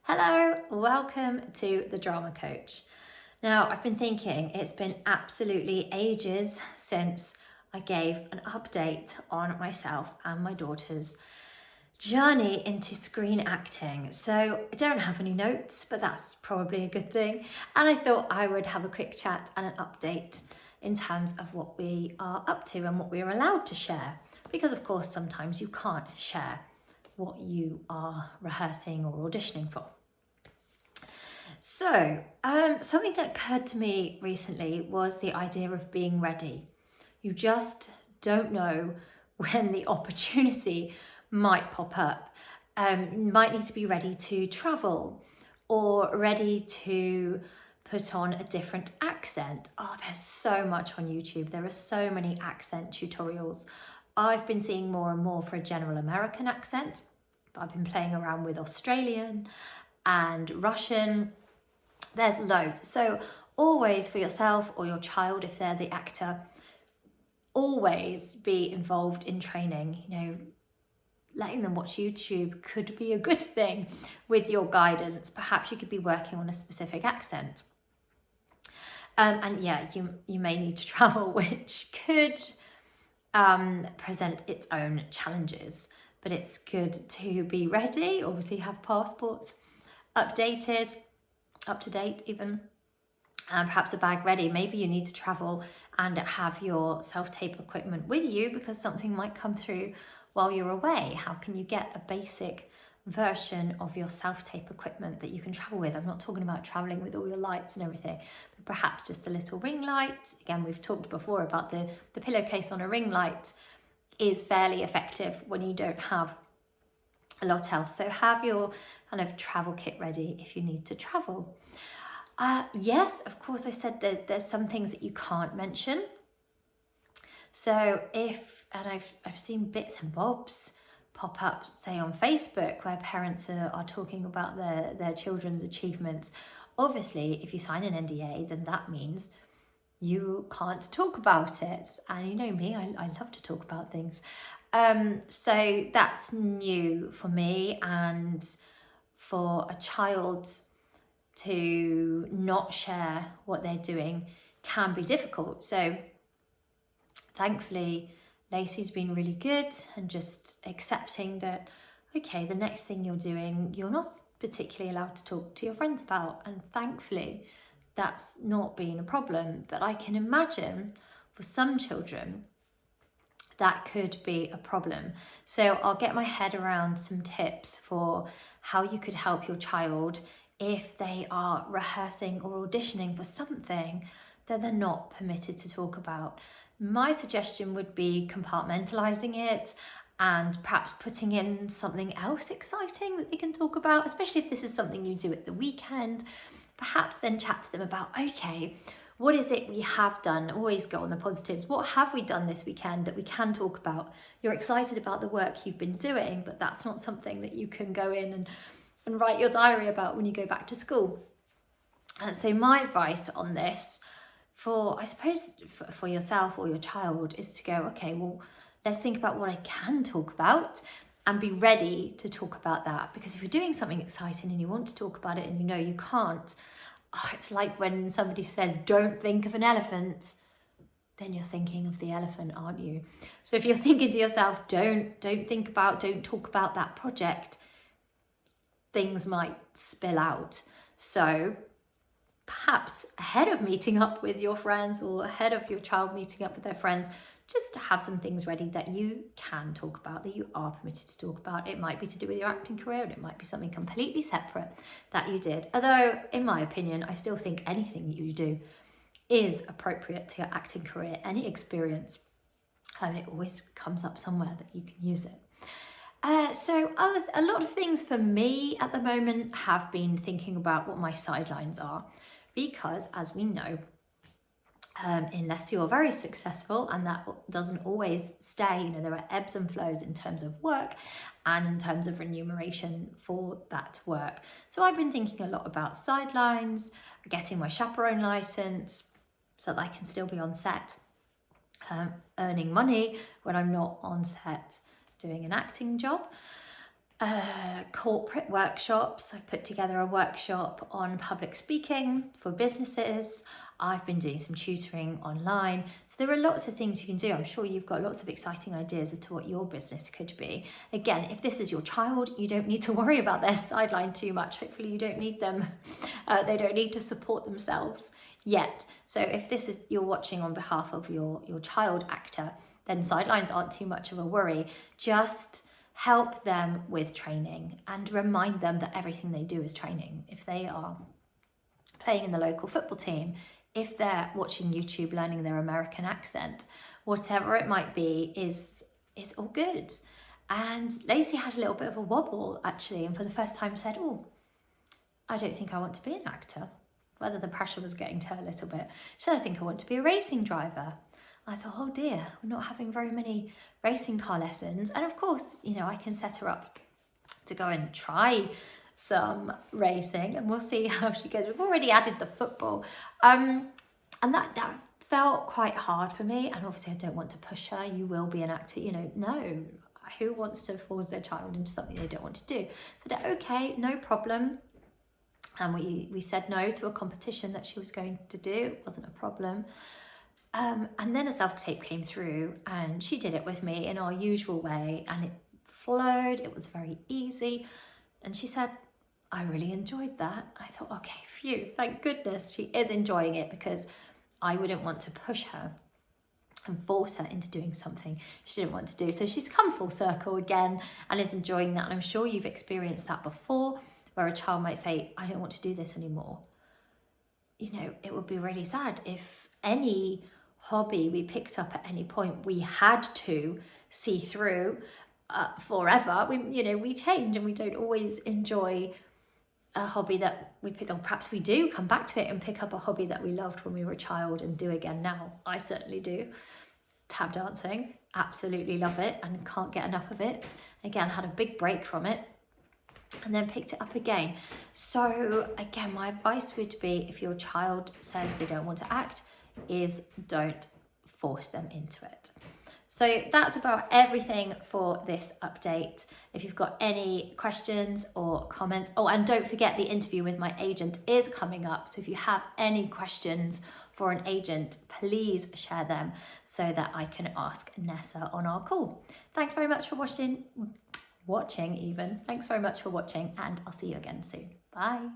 Hello, welcome to the Drama Coach. Now, I've been thinking it's been absolutely ages since I gave an update on myself and my daughter's journey into screen acting. So I don't have any notes, but that's probably a good thing. And I thought I would have a quick chat and an update in terms of what we are up to and what we are allowed to share. Because of course, sometimes you can't share what you are rehearsing or auditioning for. So, something that occurred to me recently was the idea of being ready. You just don't know when the opportunity might pop up. You might need to be ready to travel or ready to put on a different accent. Oh, there's so much on YouTube. There are so many accent tutorials. I've been seeing more and more for a general American accent, but I've been playing around with Australian and Russian. There's loads. So always for yourself or your child, if they're the actor, always be involved in training. Letting them watch YouTube could be a good thing with your guidance. Perhaps you could be working on a specific accent. And yeah, you may need to travel, which could present its own challenges. But it's good to be ready, obviously have passports updated, up to date even, and perhaps a bag ready. Maybe you need to travel and have your self-tape equipment with you because something might come through while you're away. How can you get a basic version of your self-tape equipment that you can travel with? I'm not talking about traveling with all your lights and everything, but perhaps just a little ring light. Again, we've talked before about the pillowcase on a ring light is fairly effective when you don't have a lot else. So have your kind of travel kit ready if you need to travel. Yes, of course, I said that there's some things that you can't mention. So I've seen bits and bobs pop up, say on Facebook, where parents are talking about their children's achievements. Obviously, if you sign an NDA, then that means you can't talk about it. And you know me, I love to talk about things. So that's new for me, and for a child to not share what they're doing can be difficult. So thankfully, Lacey's been really good and just accepting that, okay, the next thing you're doing, you're not particularly allowed to talk to your friends about. And thankfully, that's not been a problem. But I can imagine for some children, that could be a problem. So I'll get my head around some tips for how you could help your child if they are rehearsing or auditioning for something that they're not permitted to talk about. My suggestion would be compartmentalizing it and perhaps putting in something else exciting that they can talk about, especially if this is something you do at the weekend. Perhaps then chat to them about, okay, what is it we have done? Always go on the positives. What have we done this weekend that we can talk about? You're excited about the work you've been doing, but that's not something that you can go in and write your diary about when you go back to school. So my advice on this for yourself or your child is to go, okay, well, let's think about what I can talk about and be ready to talk about that. Because if you're doing something exciting and you want to talk about it and you know you can't, it's like when somebody says, don't think of an elephant, then you're thinking of the elephant, aren't you? So if you're thinking to yourself, don't talk about that project, things might spill out. So perhaps ahead of meeting up with your friends or ahead of your child meeting up with their friends, just to have some things ready that you can talk about, that you are permitted to talk about. It might be to do with your acting career, and it might be something completely separate that you did. Although, in my opinion, I still think anything you do is appropriate to your acting career, any experience. It always comes up somewhere that you can use it. So a lot of things for me at the moment have been thinking about what my sidelines are, because as we know, unless you're very successful, and that doesn't always stay, there are ebbs and flows in terms of work and in terms of remuneration for that work. So I've been thinking a lot about sidelines, getting my chaperone license so that I can still be on set, earning money when I'm not on set doing an acting job. corporate workshops. I've put together a workshop on public speaking for businesses. I've been doing some tutoring online. So there are lots of things you can do. I'm sure you've got lots of exciting ideas as to what your business could be. Again, if this is your child, you don't need to worry about their sideline too much. Hopefully you don't need them. They don't need to support themselves yet. So if this is you're watching on behalf of your child actor, then sidelines aren't too much of a worry. Just help them with training and remind them that everything they do is training. If they are playing in the local football team, if they're watching YouTube learning their American accent, whatever it might be, is all good. And Lacey had a little bit of a wobble actually, and for the first time said, oh, I don't think I want to be an actor. Whether the pressure was getting to her a little bit. She said, I think I want to be a racing driver. I thought, oh dear, we're not having very many racing car lessons. And of course, you know, I can set her up to go and try some racing and we'll see how she goes. We've already added the football. And that felt quite hard for me. And obviously I don't want to push her. You will be an actor, you know, no. Who wants to force their child into something they don't want to do? So okay, no problem. And we said no to a competition that she was going to do. It wasn't a problem. And then a self-tape came through and she did it with me in our usual way and it flowed, it was very easy. And she said, I really enjoyed that. I thought, okay, phew, thank goodness she is enjoying it, because I wouldn't want to push her and force her into doing something she didn't want to do. So she's come full circle again and is enjoying that. And I'm sure you've experienced that before, where a child might say, I don't want to do this anymore. You know, it would be really sad if any hobby we picked up at any point we had to see through forever. We change and we don't always enjoy a hobby that we picked up. Perhaps we do come back to it and pick up a hobby that we loved when we were a child and do again now. I certainly do. Tap dancing, absolutely love it and can't get enough of it. Again, had a big break from it and then picked it up again. So again, my advice would be, if your child says they don't want to act, is don't force them into it. So that's about everything for this update. If you've got any questions or comments, oh, and don't forget the interview with my agent is coming up. So if you have any questions for an agent, please share them so that I can ask Nessa on our call. Thanks very much for watching even. Thanks very much for watching and I'll see you again soon. Bye.